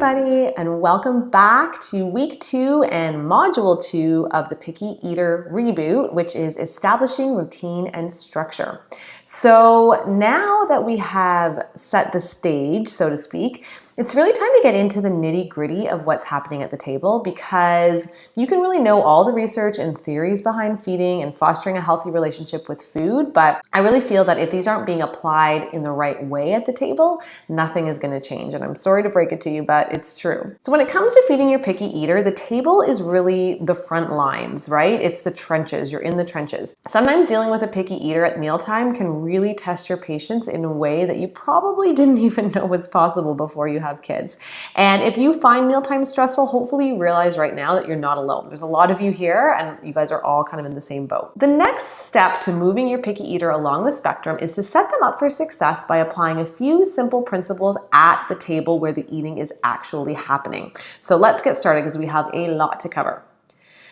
everybody, and welcome back to week 2 and module 2 of the Picky Eater reboot, which is establishing routine and structure. So now that we have set the stage, so to speak, it's really time to get into the nitty-gritty of what's happening at the table, because you can really know all the research and theories behind feeding and fostering a healthy relationship with food, but I really feel that if these aren't being applied in the right way at the table, nothing is going to change. And I'm sorry to break it to you, but it's true. So when it comes to feeding your picky eater, the table is really the front lines, right? It's the trenches. You're in the trenches. Sometimes dealing with a picky eater at mealtime can really test your patience in a way that you probably didn't even know was possible before you have kids. And if you find mealtime stressful, hopefully you realize right now that you're not alone. There's a lot of you here and you guys are all kind of in the same boat. The next step to moving your picky eater along the spectrum is to set them up for success by applying a few simple principles at the table where the eating is actually happening. So let's get started because we have a lot to cover.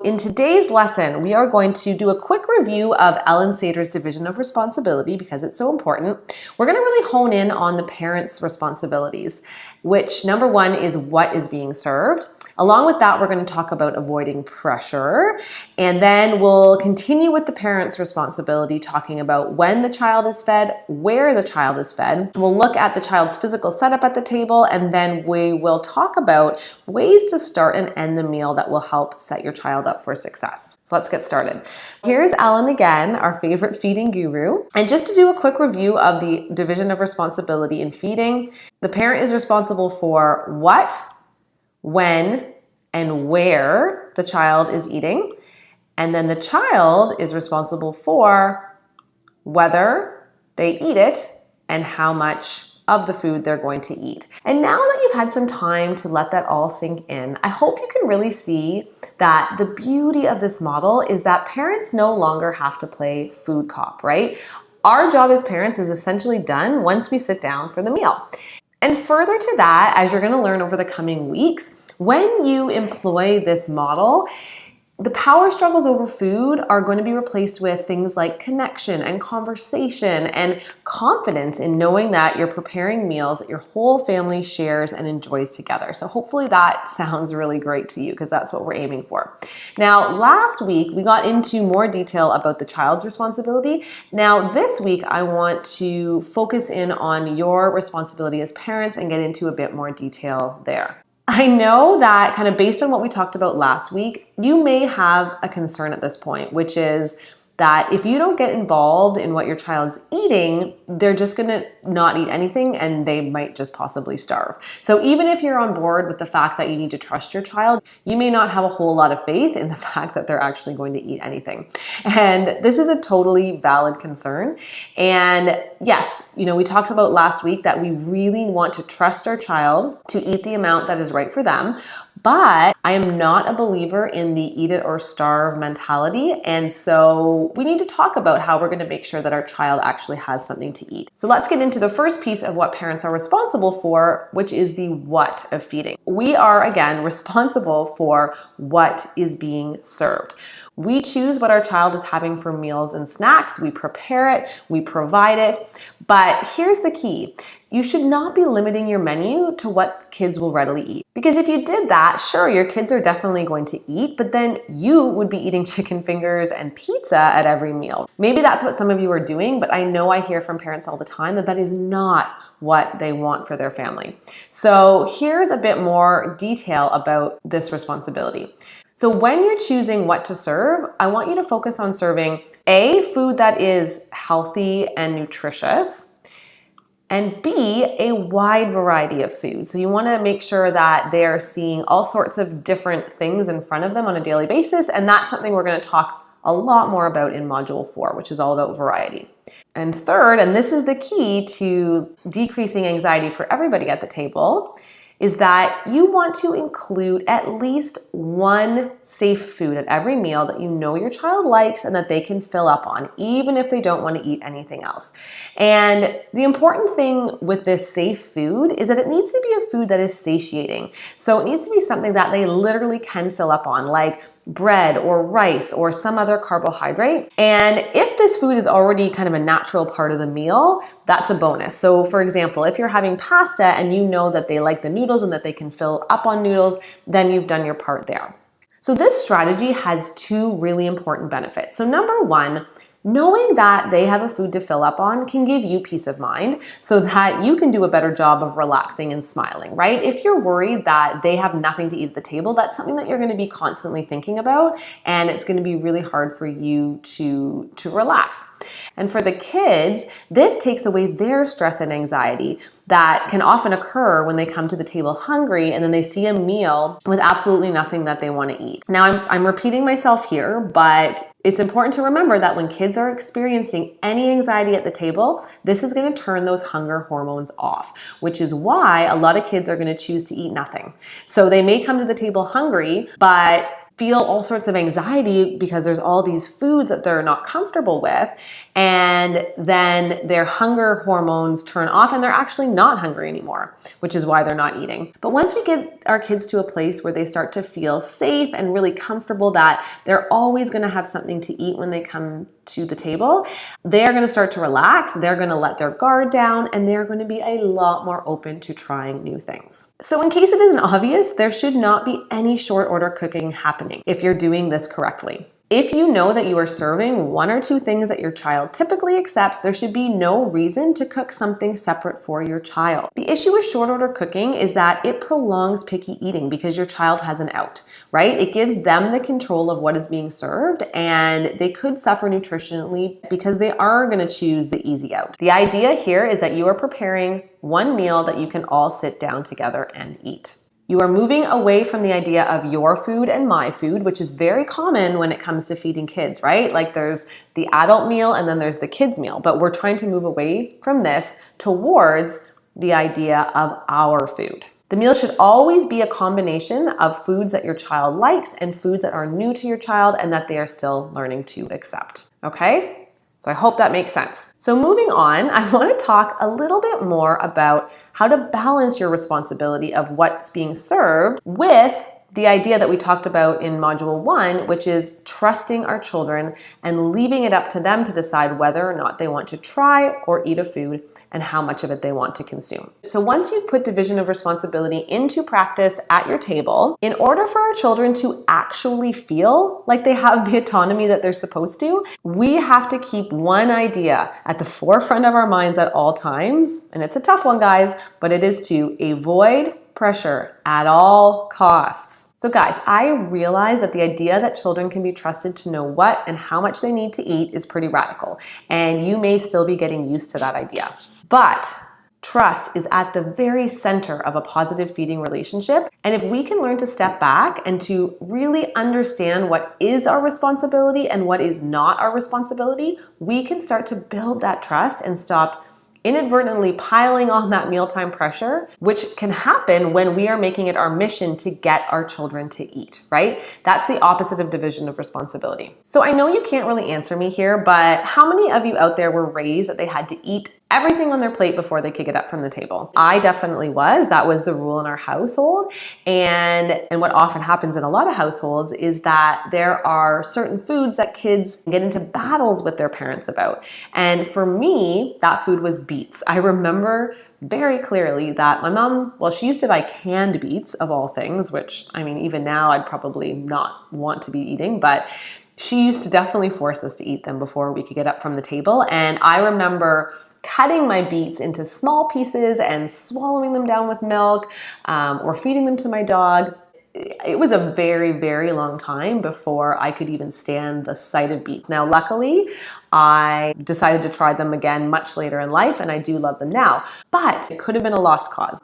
In today's lesson, we are going to do a quick review of Ellen Sater's division of responsibility because it's so important. We're going to really hone in on the parents' responsibilities, which number 1 is what is being served. Along with that, we're going to talk about avoiding pressure, and then we'll continue with the parents' responsibility, talking about when the child is fed, where the child is fed. We'll look at the child's physical setup at the table, and then we will talk about ways to start and end the meal that will help set your child up for success. So let's get started. Here's Ellen again, our favorite feeding guru. And just to do a quick review of the division of responsibility in feeding, the parent is responsible for what, when, and where the child is eating. And then the child is responsible for whether they eat it and how much of the food they're going to eat. And now that you've had some time to let that all sink in, I hope you can really see that the beauty of this model is that parents no longer have to play food cop, right? Our job as parents is essentially done once we sit down for the meal. And further to that, as you're going to learn over the coming weeks, when you employ this model, the power struggles over food are going to be replaced with things like connection and conversation and confidence in knowing that you're preparing meals that your whole family shares and enjoys together. So hopefully that sounds really great to you because that's what we're aiming for. Now, last week we got into more detail about the child's responsibility. Now, this week I want to focus in on your responsibility as parents and get into a bit more detail there. I know that kind of based on what we talked about last week, you may have a concern at this point, which is that if you don't get involved in what your child's eating, they're just gonna not eat anything and they might just possibly starve. So even if you're on board with the fact that you need to trust your child, you may not have a whole lot of faith in the fact that they're actually going to eat anything. And this is a totally valid concern. And yes, we talked about last week that we really want to trust our child to eat the amount that is right for them. But I am not a believer in the eat it or starve mentality. And so we need to talk about how we're going to make sure that our child actually has something to eat. So let's get into the first piece of what parents are responsible for, which is the what of feeding. We are, again, responsible for what is being served. We choose what our child is having for meals and snacks. We prepare it, we provide it. But here's the key. You should not be limiting your menu to what kids will readily eat. Because if you did that, sure, your kids are definitely going to eat, but then you would be eating chicken fingers and pizza at every meal. Maybe that's what some of you are doing, but I know I hear from parents all the time that that is not what they want for their family. So here's a bit more detail about this responsibility. So when you're choosing what to serve, I want you to focus on serving A, food that is healthy and nutritious, and B, a wide variety of food. So you want to make sure that they're seeing all sorts of different things in front of them on a daily basis, and that's something we're going to talk a lot more about in Module 4, which is all about variety. And third, and this is the key to decreasing anxiety for everybody at the table, is that you want to include at least one safe food at every meal that you know your child likes and that they can fill up on, even if they don't want to eat anything else. And the important thing with this safe food is that it needs to be a food that is satiating. So it needs to be something that they literally can fill up on, like bread or rice or some other carbohydrate. And if this food is already kind of a natural part of the meal, that's a bonus. So for example, if you're having pasta and you know that they like the noodles and that they can fill up on noodles, then you've done your part there. So this strategy has two really important benefits. So number one, knowing that they have a food to fill up on can give you peace of mind so that you can do a better job of relaxing and smiling, right? If you're worried that they have nothing to eat at the table, that's something that you're going to be constantly thinking about, and it's going to be really hard for you to relax. And for the kids, this takes away their stress and anxiety that can often occur when they come to the table hungry and then they see a meal with absolutely nothing that they want to eat. Now, I'm repeating myself here, but it's important to remember that when kids are experiencing any anxiety at the table, this is going to turn those hunger hormones off, which is why a lot of kids are going to choose to eat nothing. So they may come to the table hungry, but feel all sorts of anxiety because there's all these foods that they're not comfortable with, and then their hunger hormones turn off and they're actually not hungry anymore, which is why they're not eating. But once we get our kids to a place where they start to feel safe and really comfortable that they're always going to have something to eat when they come to the table, they're going to start to relax, they're going to let their guard down, and they're going to be a lot more open to trying new things. So in case it isn't obvious, there should not be any short order cooking happening if you're doing this correctly. If you know that you are serving one or two things that your child typically accepts, there should be no reason to cook something separate for your child. The issue with short order cooking is that it prolongs picky eating because your child has an out, right? It gives them the control of what is being served, and they could suffer nutritionally because they are going to choose the easy out. The idea here is that you are preparing one meal that you can all sit down together and eat. You are moving away from the idea of your food and my food, which is very common when it comes to feeding kids, right? Like there's the adult meal and then there's the kids meal, but we're trying to move away from this towards the idea of our food. The meal should always be a combination of foods that your child likes and foods that are new to your child and that they are still learning to accept, okay? So I hope that makes sense. So moving on, I want to talk a little bit more about how to balance your responsibility of what's being served with the idea that we talked about in Module 1, which is trusting our children and leaving it up to them to decide whether or not they want to try or eat a food and how much of it they want to consume. So once you've put division of responsibility into practice at your table, in order for our children to actually feel like they have the autonomy that they're supposed to, we have to keep one idea at the forefront of our minds at all times. And it's a tough one, guys, but it is to avoid pressure at all costs. So guys, I realize that the idea that children can be trusted to know what and how much they need to eat is pretty radical, and you may still be getting used to that idea. But trust is at the very center of a positive feeding relationship, and if we can learn to step back and to really understand what is our responsibility and what is not our responsibility, we can start to build that trust and stop inadvertently piling on that mealtime pressure, which can happen when we are making it our mission to get our children to eat, right? That's the opposite of division of responsibility. So I know you can't really answer me here, but how many of you out there were raised that they had to eat everything on their plate before they could get up from the table? I definitely was. That was the rule in our household. And what often happens in a lot of households is that there are certain foods that kids get into battles with their parents about. And for me, that food was beets. I remember very clearly that my mom, well, she used to buy canned beets of all things, which I mean, even now I'd probably not want to be eating, but she used to definitely force us to eat them before we could get up from the table. And I remember cutting my beets into small pieces and swallowing them down with milk, or feeding them to my dog. It was a very, very long time before I could even stand the sight of beets. Now, luckily, I decided to try them again much later in life, and I do love them now. But it could have been a lost cause.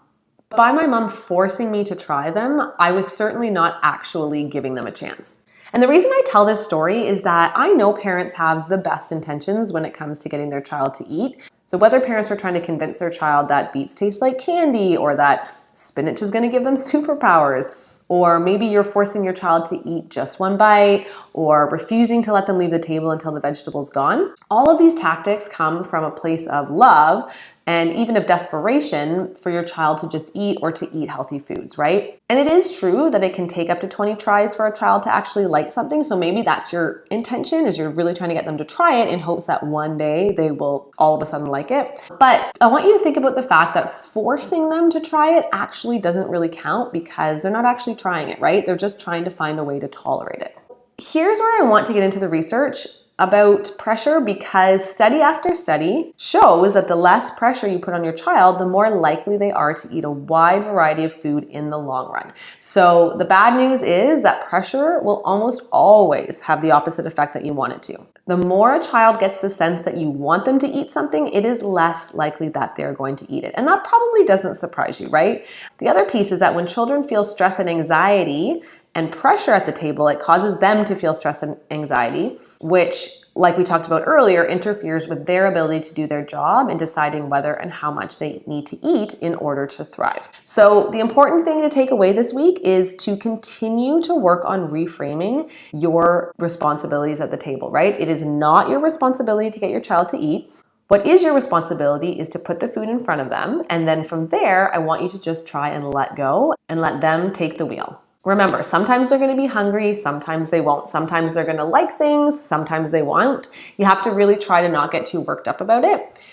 By my mom forcing me to try them, I was certainly not actually giving them a chance. And the reason I tell this story is that I know parents have the best intentions when it comes to getting their child to eat. So whether parents are trying to convince their child that beets taste like candy, or that spinach is going to give them superpowers, or maybe you're forcing your child to eat just one bite, or refusing to let them leave the table until the vegetable's gone, all of these tactics come from a place of love and even of desperation for your child to just eat or to eat healthy foods, right? And it is true that it can take up to 20 tries for a child to actually like something. So maybe that's your intention, is you're really trying to get them to try it in hopes that one day they will all of a sudden like it. But I want you to think about the fact that forcing them to try it actually doesn't really count, because they're not actually trying it, right? They're just trying to find a way to tolerate it. Here's where I want to get into the research about pressure, because study after study shows that the less pressure you put on your child, the more likely they are to eat a wide variety of food in the long run. So the bad news is that pressure will almost always have the opposite effect that you want it to. The more a child gets the sense that you want them to eat something, it is less likely that they're going to eat it. And that probably doesn't surprise you, right? The other piece is that when children feel stress and anxiety and pressure at the table, it causes them to feel stress and anxiety, which, like we talked about earlier, interferes with their ability to do their job in deciding whether and how much they need to eat in order to thrive. So the important thing to take away this week is to continue to work on reframing your responsibilities at the table, right? It is not your responsibility to get your child to eat. What is your responsibility is to put the food in front of them, and then from there, I want you to just try and let go and let them take the wheel. Remember, sometimes they're going to be hungry, sometimes they won't. Sometimes they're going to like things, sometimes they won't. You have to really try to not get too worked up about it.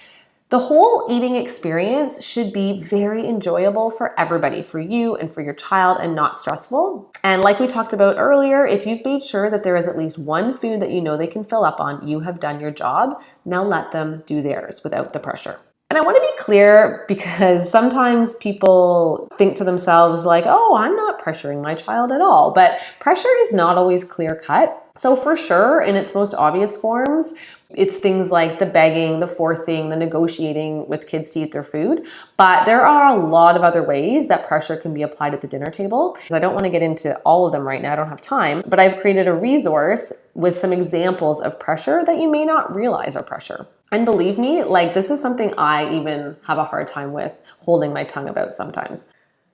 The whole eating experience should be very enjoyable for everybody, for you and for your child, and not stressful. And like we talked about earlier, if you've made sure that there is at least one food that you know they can fill up on, you have done your job. Now let them do theirs without the pressure. And I want to be clear, because sometimes people think to themselves like, oh, I'm not pressuring my child at all. But pressure is not always clear cut. So for sure, in its most obvious forms, it's things like the begging, the forcing, the negotiating with kids to eat their food. But there are a lot of other ways that pressure can be applied at the dinner table. I don't want to get into all of them right now, I don't have time, but I've created a resource with some examples of pressure that you may not realize are pressure. And believe me, like, this is something I even have a hard time with holding my tongue about sometimes.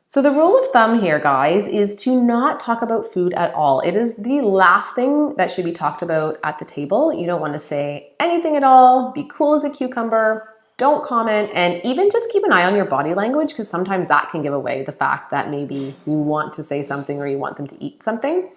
So the rule of thumb here, guys, is to not talk about food at all. It is the last thing that should be talked about at the table. You don't want to say anything at all. Be cool as a cucumber. Don't comment, and even just keep an eye on your body language, because sometimes that can give away the fact that maybe you want to say something or you want them to eat something.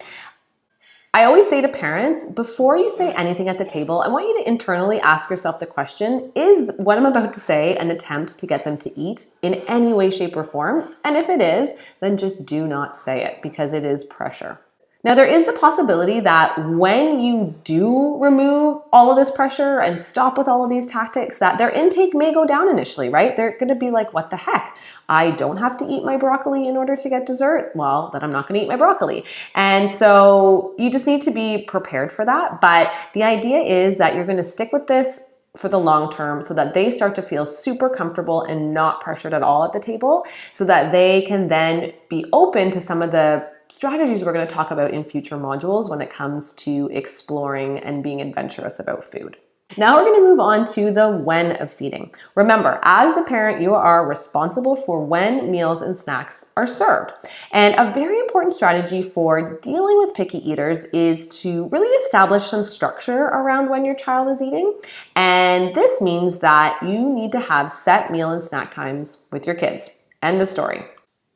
I always say to parents, before you say anything at the table, I want you to internally ask yourself the question, is what I'm about to say an attempt to get them to eat in any way, shape, or form? And if it is, then just do not say it, because it is pressure. Now, there is the possibility that when you do remove all of this pressure and stop with all of these tactics, that their intake may go down initially, right? They're going to be like, what the heck? I don't have to eat my broccoli in order to get dessert? Well, then I'm not going to eat my broccoli. And so you just need to be prepared for that. But the idea is that you're going to stick with this for the long term, so that they start to feel super comfortable and not pressured at all at the table, so that they can then be open to some of the strategies we're going to talk about in future modules when it comes to exploring and being adventurous about food. Now we're going to move on to the when of feeding. Remember, as the parent, you are responsible for when meals and snacks are served. And a very important strategy for dealing with picky eaters is to really establish some structure around when your child is eating. And this means that you need to have set meal and snack times with your kids. End of story.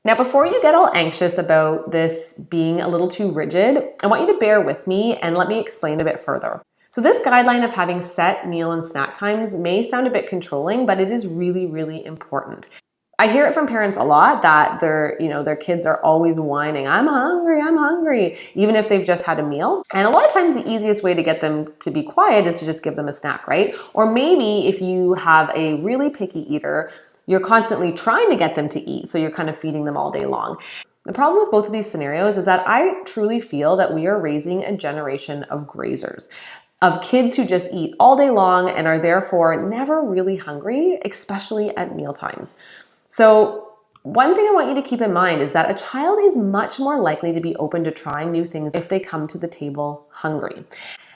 Now, before you get all anxious about this being a little too rigid, I want you to bear with me and let me explain a bit further. So this guideline of having set meal and snack times may sound a bit controlling, but it is really, really important. I hear it from parents a lot that their kids are always whining, I'm hungry, even if they've just had a meal. And a lot of times the easiest way to get them to be quiet is to just give them a snack, right? Or maybe if you have a really picky eater, you're constantly trying to get them to eat, so you're kind of feeding them all day long. The problem with both of these scenarios is that I truly feel that we are raising a generation of grazers, of kids who just eat all day long and are therefore never really hungry, especially at meal times. So one thing I want you to keep in mind is that a child is much more likely to be open to trying new things if they come to the table hungry.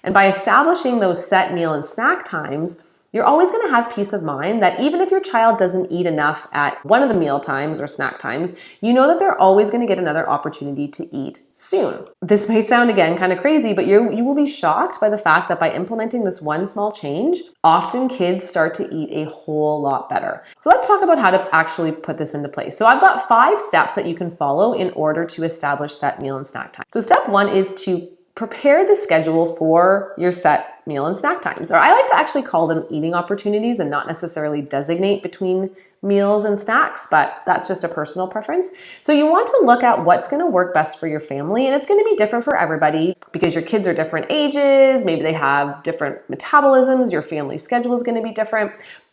And by establishing those set meal and snack times, You're always going to have peace of mind that even if your child doesn't eat enough at one of the meal times or snack times, you know that they're always going to get another opportunity to eat soon. This may sound again kind of crazy, but you will be shocked by the fact that by implementing this one small change, often kids start to eat a whole lot better. So let's talk about how to actually put this into place. So I've got 5 steps that you can follow in order to establish set meal and snack time. So step 1 is to prepare the schedule for your set meal and snack times. Or I like to actually call them eating opportunities and not necessarily designate between meals and snacks, but that's just a personal preference. So you want to look at what's going to work best for your family, and it's going to be different for everybody because your kids are different ages, maybe they have different metabolisms, your family schedule is going to be different.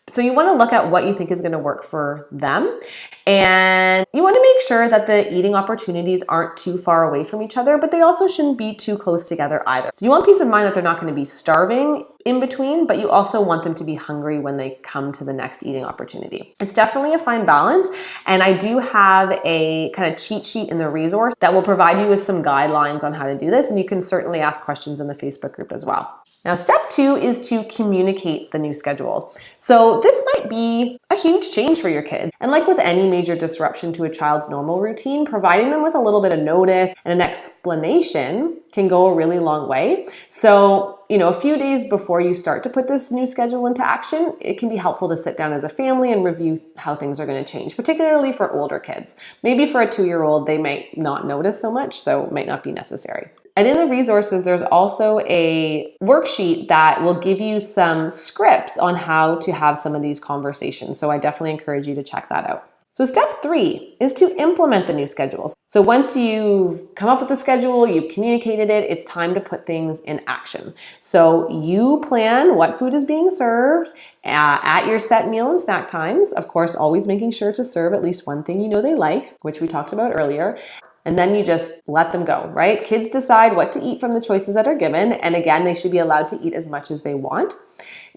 So you want to look at what you think is going to work for them. And you want to make sure that the eating opportunities aren't too far away from each other, but they also shouldn't be too close together either. So you want peace of mind that they're not going to be starving in between, but you also want them to be hungry when they come to the next eating opportunity. It's definitely a fine balance. And I do have a kind of cheat sheet in the resource that will provide you with some guidelines on how to do this. And you can certainly ask questions in the Facebook group as well. Now, step 2 is to communicate the new schedule. So this might be a huge change for your kids. And like with any major disruption to a child's normal routine, providing them with a little bit of notice and an explanation can go a really long way. So, a few days before you start to put this new schedule into action, it can be helpful to sit down as a family and review how things are going to change, particularly for older kids. Maybe for a 2-year-old, they might not notice so much, so it might not be necessary. And in the resources, there's also a worksheet that will give you some scripts on how to have some of these conversations. So I definitely encourage you to check that out. So step 3 is to implement the new schedule. So once you've come up with the schedule, you've communicated it, it's time to put things in action. So you plan what food is being served at your set meal and snack times. Of course, always making sure to serve at least one thing you know they like, which we talked about earlier. And then you just let them go, right? Kids decide what to eat from the choices that are given. And again, they should be allowed to eat as much as they want.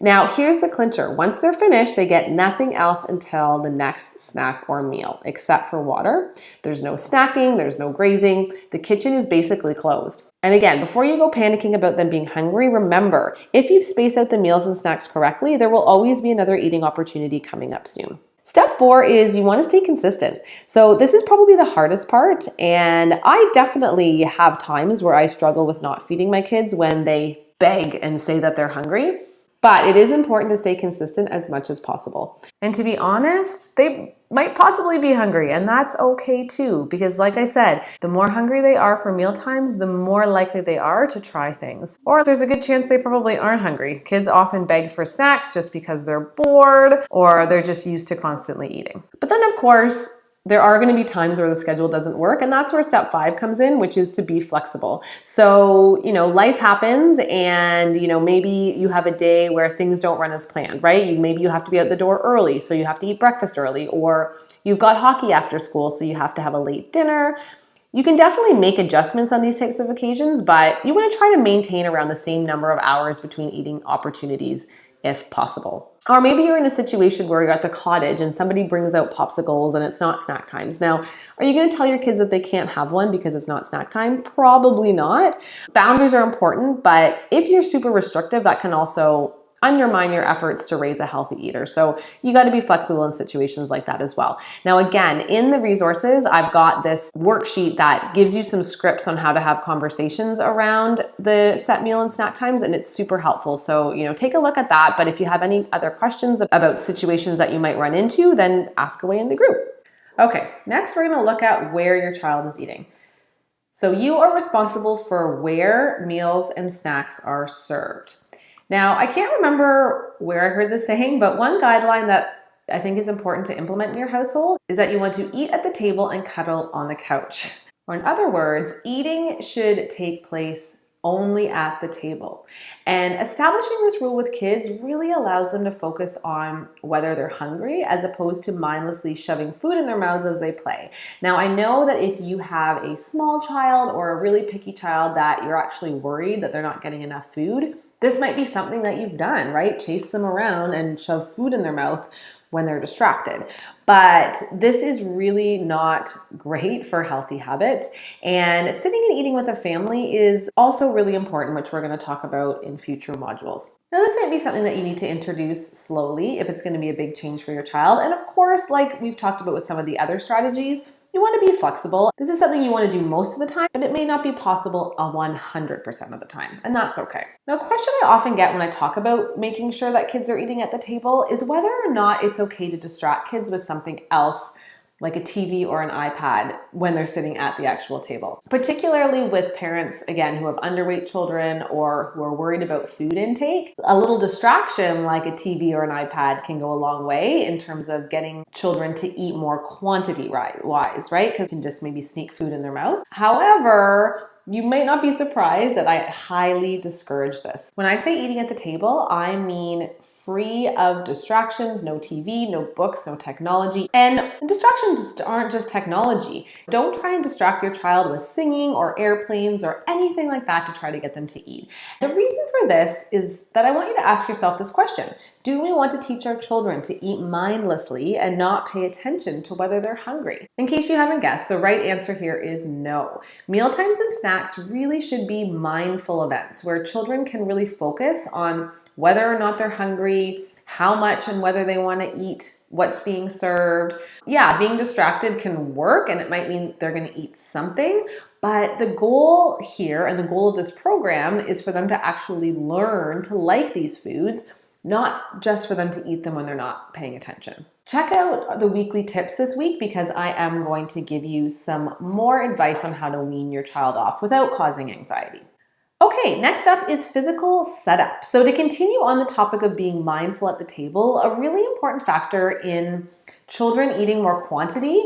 Now, here's the clincher. Once they're finished, they get nothing else until the next snack or meal, except for water. There's no snacking, there's no grazing. The kitchen is basically closed. And again, before you go panicking about them being hungry, remember, if you've spaced out the meals and snacks correctly, there will always be another eating opportunity coming up soon. Step 4 is you want to stay consistent. So this is probably the hardest part, and I definitely have times where I struggle with not feeding my kids when they beg and say that they're hungry. But it is important to stay consistent as much as possible. And to be honest, they might possibly be hungry, and that's okay too, because like I said, the more hungry they are for meal times, the more likely they are to try things. Or there's a good chance they probably aren't hungry. Kids often beg for snacks just because they're bored or they're just used to constantly eating. But then of course, there are going to be times where the schedule doesn't work, and that's where step 5 comes in, which is to be flexible. So, life happens, and, maybe you have a day where things don't run as planned, right? Maybe you have to be out the door early, so you have to eat breakfast early, or you've got hockey after school, so you have to have a late dinner. You can definitely make adjustments on these types of occasions, but you want to try to maintain around the same number of hours between eating opportunities if possible. Or maybe you're in a situation where you're at the cottage and somebody brings out popsicles and it's not snack times. Now, are you going to tell your kids that they can't have one because it's not snack time? Probably not. Boundaries are important, but if you're super restrictive, that can also undermine your efforts to raise a healthy eater. So you got to be flexible in situations like that as well. Now, again, in the resources, I've got this worksheet that gives you some scripts on how to have conversations around the set meal and snack times, and it's super helpful. So, take a look at that. But if you have any other questions about situations that you might run into, then ask away in the group. Okay, next we're going to look at where your child is eating. So you are responsible for where meals and snacks are served. Now, I can't remember where I heard this saying, but one guideline that I think is important to implement in your household is that you want to eat at the table and cuddle on the couch. Or in other words, eating should take place only at the table. And establishing this rule with kids really allows them to focus on whether they're hungry as opposed to mindlessly shoving food in their mouths as they play. Now, I know that if you have a small child or a really picky child that you're actually worried that they're not getting enough food, this might be something that you've done, right? Chase them around and shove food in their mouth. when they're distracted. But this is really not great for healthy habits. And sitting and eating with a family is also really important, which we're going to talk about in future modules. Now, this might be something that you need to introduce slowly if it's going to be a big change for your child. And of course, like we've talked about with some of the other strategies, you want to be flexible. This is something you want to do most of the time, but it may not be possible 100% of the time, and that's okay. Now, a question I often get when I talk about making sure that kids are eating at the table is whether or not it's okay to distract kids with something else like a TV or an iPad when they're sitting at the actual table. Particularly with parents, again, who have underweight children or who are worried about food intake, a little distraction like a TV or an iPad can go a long way in terms of getting children to eat more quantity-wise, right? Because you can just maybe sneak food in their mouth. However, you might not be surprised that I highly discourage this. When I say eating at the table, I mean free of distractions, no TV, no books, no technology. And distractions aren't just technology. Don't try and distract your child with singing or airplanes or anything like that to try to get them to eat. The reason for this is that I want you to ask yourself this question. Do we want to teach our children to eat mindlessly and not pay attention to whether they're hungry? In case you haven't guessed, the right answer here is no. Mealtimes and snacks really should be mindful events where children can really focus on whether or not they're hungry, how much and whether they want to eat what's being served. Yeah, being distracted can work and it might mean they're going to eat something, but the goal here and the goal of this program is for them to actually learn to like these foods, not just for them to eat them when they're not paying attention. Check out the weekly tips this week because I am going to give you some more advice on how to wean your child off without causing anxiety. Okay, next up is physical setup. So to continue on the topic of being mindful at the table, a really important factor in children eating more quantity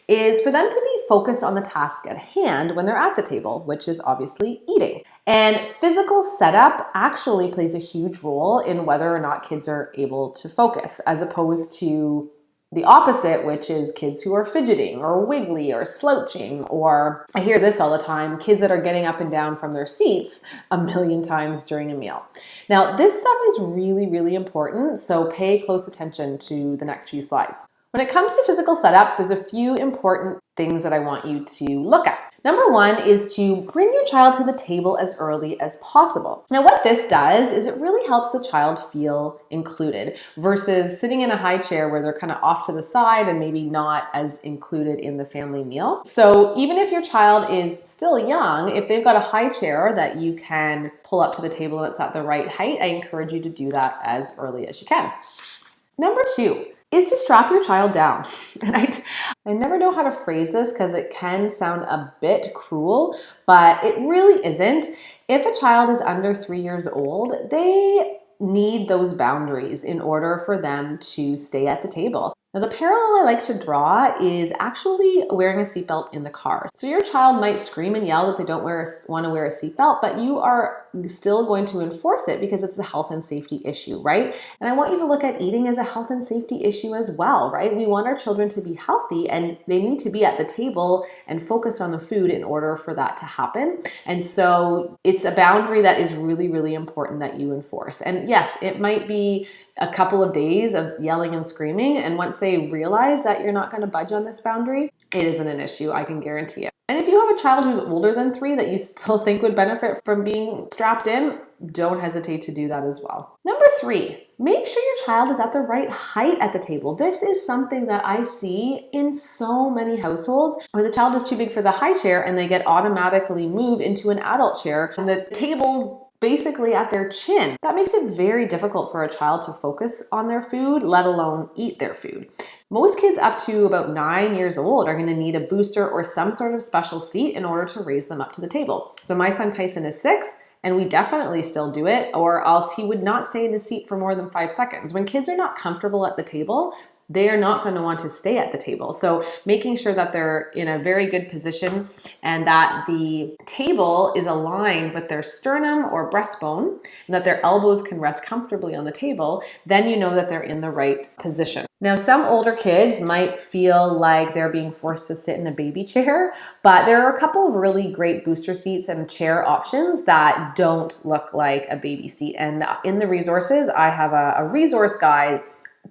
is for them to be focused on the task at hand when they're at the table, which is obviously eating. And physical setup actually plays a huge role in whether or not kids are able to focus, as opposed to the opposite, which is kids who are fidgeting or wiggly or slouching, or I hear this all the time, kids that are getting up and down from their seats a million times during a meal. Now, this stuff is really, really important, so pay close attention to the next few slides. When it comes to physical setup, there's a few important things that I want you to look at. Number one is to bring your child to the table as early as possible. Now, what this does is it really helps the child feel included versus sitting in a high chair where they're kind of off to the side and maybe not as included in the family meal. So even if your child is still young, if they've got a high chair that you can pull up to the table and it's at the right height, I encourage you to do that as early as you can. Number two is to strap your child down. And I never know how to phrase this because it can sound a bit cruel, but it really isn't. If a child is under 3 years old, they need those boundaries in order for them to stay at the table. Now, the parallel I like to draw is actually wearing a seatbelt in the car. So your child might scream and yell that they don't want to wear a seatbelt, but you are still going to enforce it because it's a health and safety issue, right? And I want you to look at eating as a health and safety issue as well, right? We want our children to be healthy and they need to be at the table and focused on the food in order for that to happen. And so it's a boundary that is really, really important that you enforce. And yes, it might be a couple of days of yelling and screaming, and once they realize that you're not going to budge on this boundary, it isn't an issue, I can guarantee it. And if you have a child who's older than 3 that you still think would benefit from being strapped in, don't hesitate to do that as well. Number 3, make sure your child is at the right height at the table. This is something that I see in so many households where the child is too big for the high chair and they get automatically moved into an adult chair and the table's basically at their chin. That makes it very difficult for a child to focus on their food, let alone eat their food. Most kids up to about 9 years old are going to need a booster or some sort of special seat in order to raise them up to the table. So my son Tyson is 6, and we definitely still do it, or else he would not stay in his seat for more than 5 seconds. When kids are not comfortable at the table, they are not going to want to stay at the table. So making sure that they're in a very good position and that the table is aligned with their sternum or breastbone and that their elbows can rest comfortably on the table, then you know that they're in the right position. Now, some older kids might feel like they're being forced to sit in a baby chair, but there are a couple of really great booster seats and chair options that don't look like a baby seat. And in the resources, I have a resource guide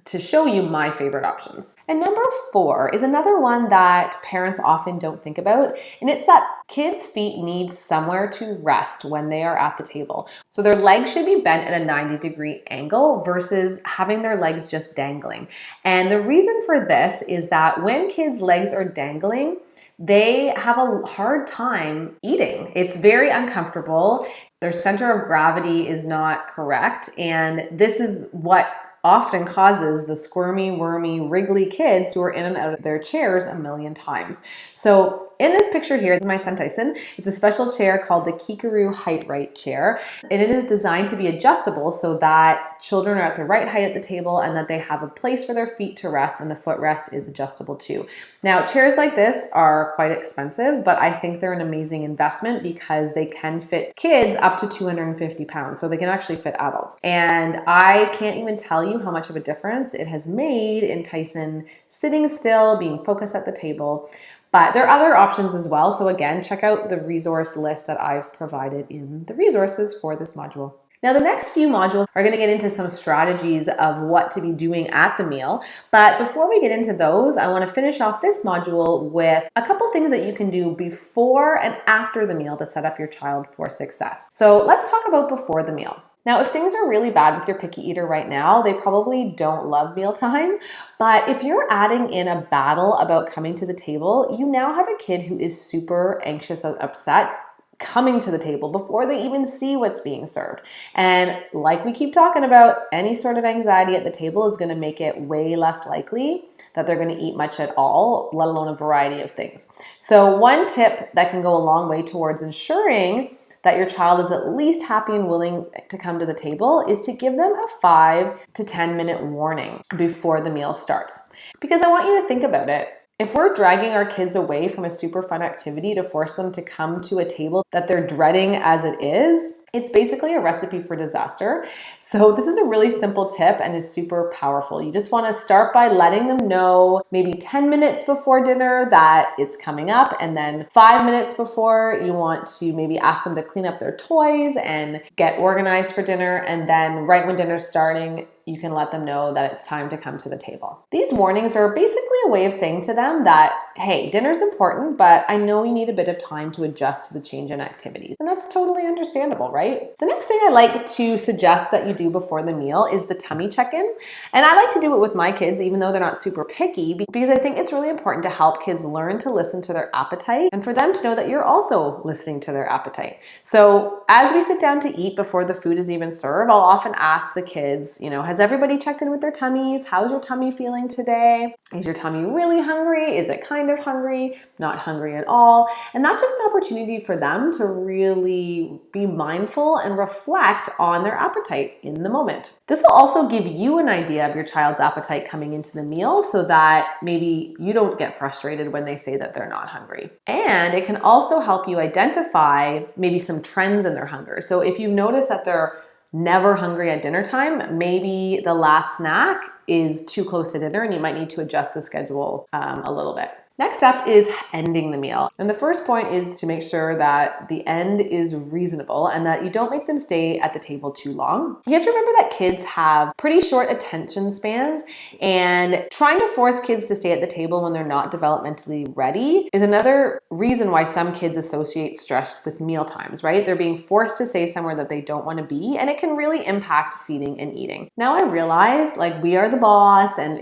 to show you my favorite options. And number 4 is another one that parents often don't think about, and it's that kids' feet need somewhere to rest when they are at the table. So their legs should be bent at a 90-degree angle versus having their legs just dangling. And the reason for this is that when kids' legs are dangling, they have a hard time eating. It's very uncomfortable. Their center of gravity is not correct, and this is what often causes the squirmy, wormy, wriggly kids who are in and out of their chairs a million times. So in this picture here is my son Tyson. It's a special chair called the Kikaroo Height Right chair, and it is designed to be adjustable so that children are at the right height at the table and that they have a place for their feet to rest, and the footrest is adjustable too. Now, chairs like this are quite expensive, but I think they're an amazing investment because they can fit kids up to 250 pounds, so they can actually fit adults. And I can't even tell you how much of a difference it has made in Tyson sitting still, being focused at the table. But there are other options as well. So again, check out the resource list that I've provided in the resources for this module. Now, the next few modules are going to get into some strategies of what to be doing at the meal. But before we get into those, I want to finish off this module with a couple things that you can do before and after the meal to set up your child for success. So let's talk about before the meal. Now, if things are really bad with your picky eater right now, they probably don't love mealtime. But if you're adding in a battle about coming to the table, you now have a kid who is super anxious and upset coming to the table before they even see what's being served. And like we keep talking about, any sort of anxiety at the table is going to make it way less likely that they're going to eat much at all, let alone a variety of things. So one tip that can go a long way towards ensuring that your child is at least happy and willing to come to the table is to give them a 5 to 10 minute warning before the meal starts. Because I want you to think about it. If we're dragging our kids away from a super fun activity to force them to come to a table that they're dreading as it is, it's basically a recipe for disaster. So this is a really simple tip and is super powerful. You just want to start by letting them know maybe 10 minutes before dinner that it's coming up, and then 5 minutes before you want to maybe ask them to clean up their toys and get organized for dinner, and then right when dinner's starting, you can let them know that it's time to come to the table. These warnings are basically a way of saying to them that, hey, dinner's important, but I know you need a bit of time to adjust to the change in activities. And that's totally understandable, right? The next thing I like to suggest that you do before the meal is the tummy check-in. And I like to do it with my kids, even though they're not super picky, because I think it's really important to help kids learn to listen to their appetite and for them to know that you're also listening to their appetite. So as we sit down to eat before the food is even served, I'll often ask the kids, has everybody checked in with their tummies? How's your tummy feeling today? Is your tummy really hungry? Is it kind of hungry? Not hungry at all? And that's just an opportunity for them to really be mindful and reflect on their appetite in the moment. This will also give you an idea of your child's appetite coming into the meal so that maybe you don't get frustrated when they say that they're not hungry. And it can also help you identify maybe some trends in their hunger. So if you notice that they're never hungry at dinner time, maybe the last snack is too close to dinner and you might need to adjust the schedule a little bit. Next up is ending the meal. And the first point is to make sure that the end is reasonable and that you don't make them stay at the table too long. You have to remember that kids have pretty short attention spans, and trying to force kids to stay at the table when they're not developmentally ready is another reason why some kids associate stress with meal times, right? They're being forced to stay somewhere that they don't want to be, and it can really impact feeding and eating. Now I realize we are the boss, and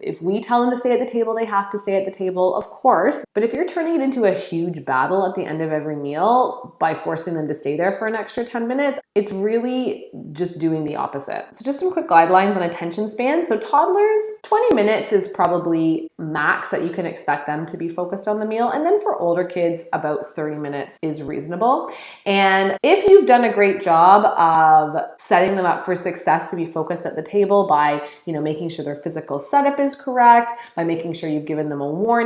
if we tell them to stay at the table, they have to stay at the table. Of course, but if you're turning it into a huge battle at the end of every meal by forcing them to stay there for an extra 10 minutes, it's really just doing the opposite. So just some quick guidelines on attention span. So toddlers, 20 minutes is probably max that you can expect them to be focused on the meal. And then for older kids, about 30 minutes is reasonable. And if you've done a great job of setting them up for success to be focused at the table by, making sure their physical setup is correct, by making sure you've given them a warning,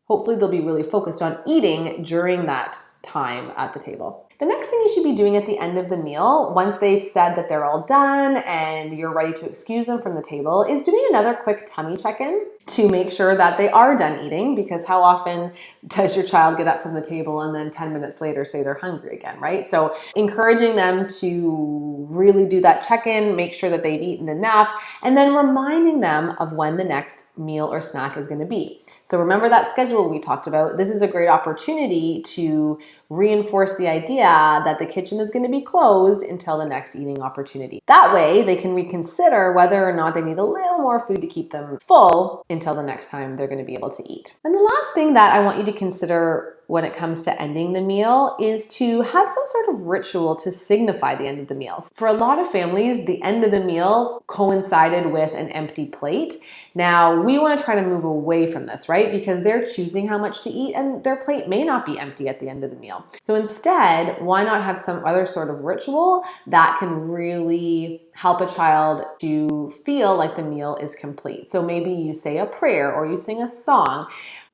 hopefully they'll be really focused on eating during that time at the table. The next thing you should be doing at the end of the meal, once they've said that they're all done and you're ready to excuse them from the table, is doing another quick tummy check-in to make sure that they are done eating, because how often does your child get up from the table and then 10 minutes later say they're hungry again, right? So encouraging them to really do that check-in, make sure that they've eaten enough, and then reminding them of when the next meal or snack is going to be. So remember that schedule we talked about. This is a great opportunity to reinforce the idea that the kitchen is going to be closed until the next eating opportunity. That way they can reconsider whether or not they need a little more food to keep them full until the next time they're going to be able to eat. And the last thing that I want you to consider when it comes to ending the meal is to have some sort of ritual to signify the end of the meal. For a lot of families, the end of the meal coincided with an empty plate. Now, we want to try to move away from this, right? Because they're choosing how much to eat and their plate may not be empty at the end of the meal. So instead, why not have some other sort of ritual that can really help a child to feel like the meal is complete? So maybe you say a prayer or you sing a song,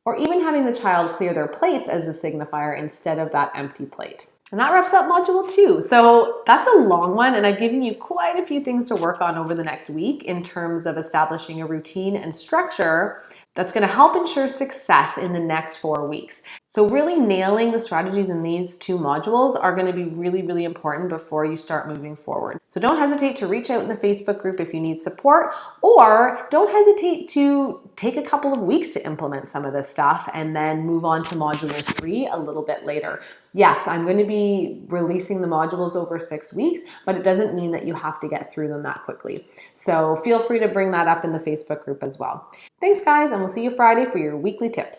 or even having the child clear their plates as a signifier instead of that empty plate. And that wraps up Module 2. So that's a long one, and I've given you quite a few things to work on over the next week in terms of establishing a routine and structure that's going to help ensure success in the next 4 weeks. So really nailing the strategies in these 2 modules are going to be really, really important before you start moving forward. So don't hesitate to reach out in the Facebook group if you need support, or don't hesitate to take a couple of weeks to implement some of this stuff and then move on to Module 3 a little bit later. Yes, I'm going to be releasing the modules over 6 weeks, but it doesn't mean that you have to get through them that quickly. So feel free to bring that up in the Facebook group as well. Thanks guys, and we'll see you Friday for your weekly tips.